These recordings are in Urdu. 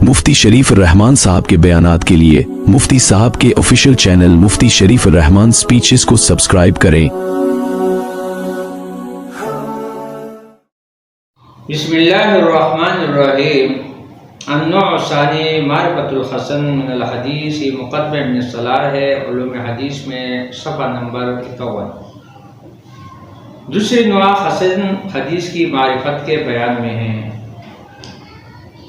مفتی شریف الرحمان صاحب کے بیانات کے لیے مفتی صاحب کے آفیشیل چینل مفتی شریف الرحمان سپیچز کو سبسکرائب کریں۔ بسم اللہ الرحمن الرحیم۔ النوع الثانی معرفت الحسن من الحدیث مقدمہ ابن صلاح ہے، علوم حدیث میں صفحہ نمبر 51۔ دوسری نوع حسن حدیث کی معرفت کے بیان میں ہے،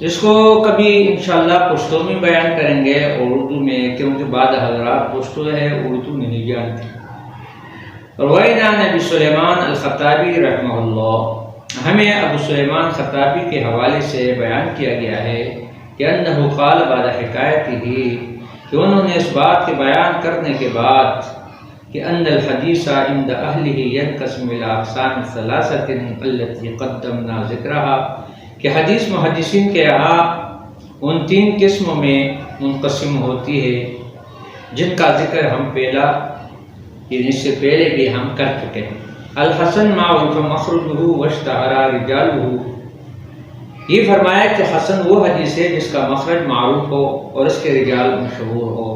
جس کو کبھی انشاءاللہ پشتو میں بیان کریں گے اور اردو میں، کیونکہ بعض حضرات پشتو ہے اردو نہیں جانتے۔ رواینا ابی سلیمان الخطابی رحمہ اللہ، ہمیں ابو سلیمان خطابی کے حوالے سے بیان کیا گیا ہے کہ انہ قال بعد حکایتہ، کہ انہوں نے اس بات کے بیان کرنے کے بعد کہ ان الحدیث عند اہلہ ینقسم الی اقسام ثلاثۃ التي قدمنا ذکرها، کہ حدیث محدثین کے یہاں ان 3 قسموں میں منقسم ہوتی ہے جن کا ذکر ہم اس سے پہلے بھی ہم کر چکے ہیں۔ الحسن ما عرف مخرجہ واشتہر رجالہ، یہ فرمایا کہ حسن وہ حدیث ہے جس کا مخرج معروف ہو اور اس کے رجال مشہور ہو،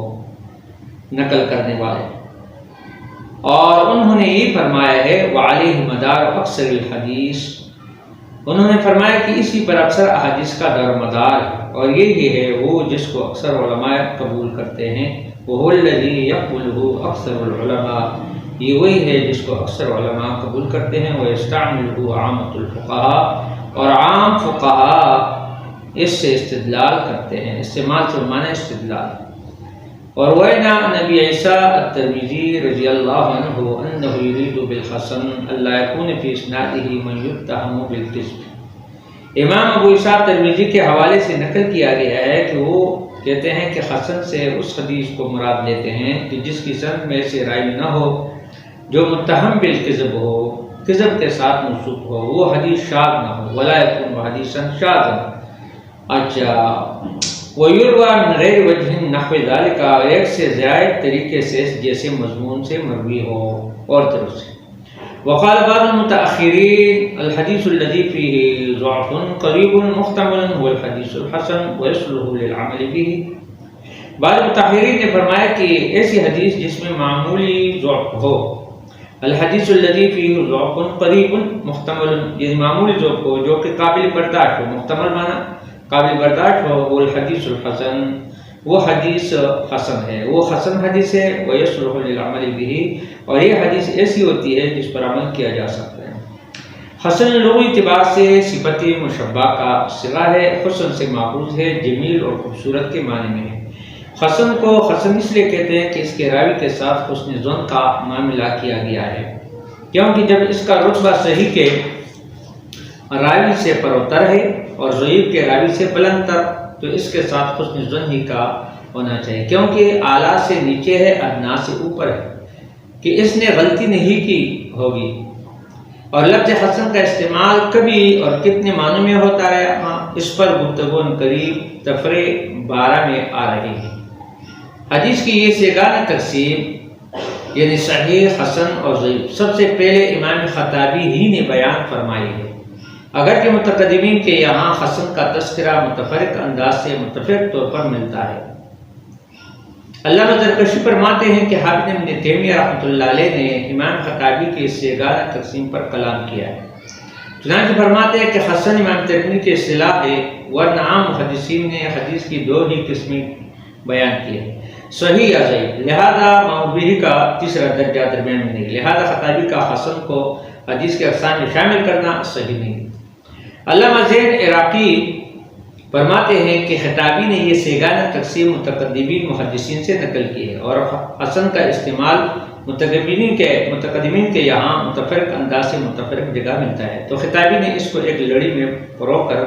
نقل کرنے والے۔ اور انہوں نے یہ فرمایا ہے وعلیہ مدار اکثر الحدیث، انہوں نے فرمایا کہ اسی پر اکثر احادیث کا دار مدار ہے، اور یہی ہے وہ جس کو اکثر علماء قبول کرتے ہیں۔ وہو الذی یقبلہ اکثر العلماء، یہ وہی ہے جس کو اکثر علماء قبول کرتے ہیں۔ ویستعملہ عامۃ الفقہاء، اور عام فقہاء اس سے استدلال کرتے ہیں، استعمال سے معنی استدلال۔ اور روینا نبی عیسیٰ الترمذی رضی اللہ عنہ انہ یرید بالحسن الا یکون فی اسنادہ من یتہم بالکذب، امام ابو عیسیٰ ترمذی کے حوالے سے نقل کیا گیا ہے کہ وہ کہتے ہیں کہ حسن سے اس حدیث کو مراد لیتے ہیں کہ جس کی سند میں سے راوی نہ ہو جو متہم بالکذب ہو، کذب کے ساتھ منسوب ہو، وہ حدیث شاذ نہ ہو، ولا یکون حدیثا شاذا۔ اچھا، وَيُرْوَى مِنْ غَيْرِ وَجْهٍ نَحْوِ ذَلِكَ، ایک سے زائد طریقے سے جیسے مضمون سے مروی ہو اور طرح سے۔ وقال بعض المتأخرین الحدیث الذی فیہ ضعف قریب محتمل هو الحدیث الحسن ویصلح للعمل به، بعض متأخرین نے فرمایا کہ ایسی حدیث جس میں معمولی ضعف ہو، الحدیث الذی فیہ ضعف قریب محتمل، یعنی معمولی ضعف ہو جو کہ قابل برداشت ہو، محتمل معنی قابل برداشت ہو، وہ الحدیث الحسن، وہ حدیث حسن ہے، وہ حسن حدیث ہے۔ ویصلح للعمل به، اور یہ حدیث ایسی ہوتی ہے جس پر عمل کیا جا سکتا ہے۔ حسن لغوی اعتبار سے صفت مشبہ کا صیغہ ہے، حسن سے ماخوذ ہے، جمیل اور خوبصورت کے معنی میں ہے۔ حسن کو حسن اس لیے کہتے ہیں کہ اس کے راوی کے ساتھ حسن ظن کا معاملہ کیا گیا ہے، کیونکہ جب اس کا رتبہ صحیح کے راوی سے پروتر ہے اور ضعیف کے راوی سے بلند تر، تو اس کے ساتھ حسن ظن ہی کا ہونا چاہیے، کیونکہ اعلیٰ سے نیچے ہے، ادنا سے اوپر ہے، کہ اس نے غلطی نہیں کی ہوگی۔ اور لفظ حسن کا استعمال کبھی اور کتنے معنوں میں ہوتا رہا، اس پر گفتگو قریب تفریح 12 میں آ رہی ہے۔ حدیث کی یہ سیگانہ تقسیم، یعنی صحیح، حسن اور ضعیف، سب سے پہلے امام خطابی ہی نے بیان فرمائی ہے، اگرچہ متقدمین کے یہاں حسن کا تذکرہ متفرق انداز سے متفق طور پر ملتا ہے۔ علامہ زرکشی فرماتے ہیں کہ حافظ ابن تیمیہ رحمۃ اللہ علیہ نے امام خطابی کی اس سیگانہ تقسیم پر کلام کیا ہے، چنانچہ فرماتے ہیں کہ حسن امام ترمذی کی اصطلاح ہے، ورنہ عام محدثین نے حدیث کی 2 ہی قسمیں بیان کی ہے، صحیح یا ضعیف، لہذا معوبی کا تیسرا درجہ درمیان میں نہیں، لہذا خطابی کا حسن کو حدیث کے اقسام میں شامل کرنا صحیح نہیں۔ علامہ زین عراقی فرماتے ہیں کہ خطابی نے یہ سیگانہ تقسیم متقدمین محدثین سے نقل کی ہے، اور حسن کا استعمال متقدمین کے یہاں متفرق انداز سے متفرق جگہ ملتا ہے، تو خطابی نے اس کو ایک لڑی میں پرو کر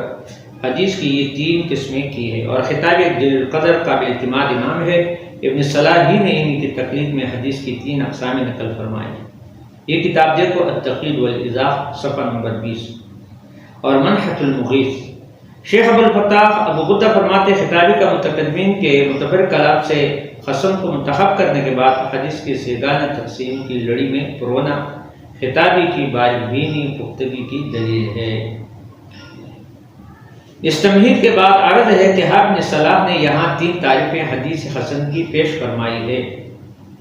حدیث کی یہ 3 قسمیں کی ہے۔ اور خطابی ایک جلیل القدر قابل اعتماد امام ہے، ابن صلاح ہی نے ان کی تقلید میں حدیث کی 3 اقسام نقل فرمائی۔ یہ کتاب دیکھو التقلید والایضاح صفحہ نمبر 20۔ اور منحۃ المغیث، شیخ ابو الفتاح ابو غدہ فرماتے خطابی کا متقدمین کے متفرق کلام سے حسن کو منتخب کرنے کے بعد حدیث کی سیگانہ تقسیم کی لڑی میں پرونا خطابی کی باریک بینی پختگی کی دلیل ہے۔ اس تمہید کے بعد عرض ہے کہ ابن صلاح نے یہاں 3 تعریفیں حدیث حسن کی پیش فرمائی ہے،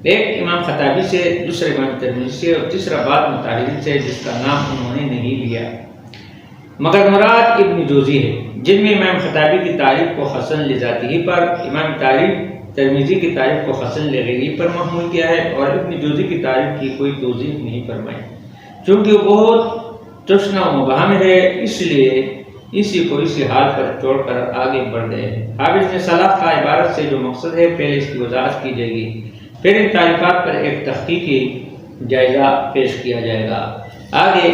ایک امام خطابی سے، دوسرا امام ترمذی سے اور تیسرا بعد مطہری سے جس کا نام انہوں نے نہیں لیا، مگر مراد ابن جوزی ہے، جن میں امام خطابی کی تعریف کو حسن لذاتی ہی پر، امام ترمذی کی تعریف کو حسن لغیری پر محمول کیا ہے اور ابن جوزی کی تعریف کی کوئی توضیح نہیں فرمائی، چونکہ وہ بہت تشنہ و مبہم ہے، اس لیے اسی کو اسی حال پر چھوڑ کر آگے بڑھ گئے ہیں۔ حافظ نے صلاح کا عبارت سے جو مقصد ہے پہلے اس کی وضاحت کی جائے گی، پھر ان تعریفات پر ایک تحقیقی جائزہ پیش کیا جائے گا۔ آگے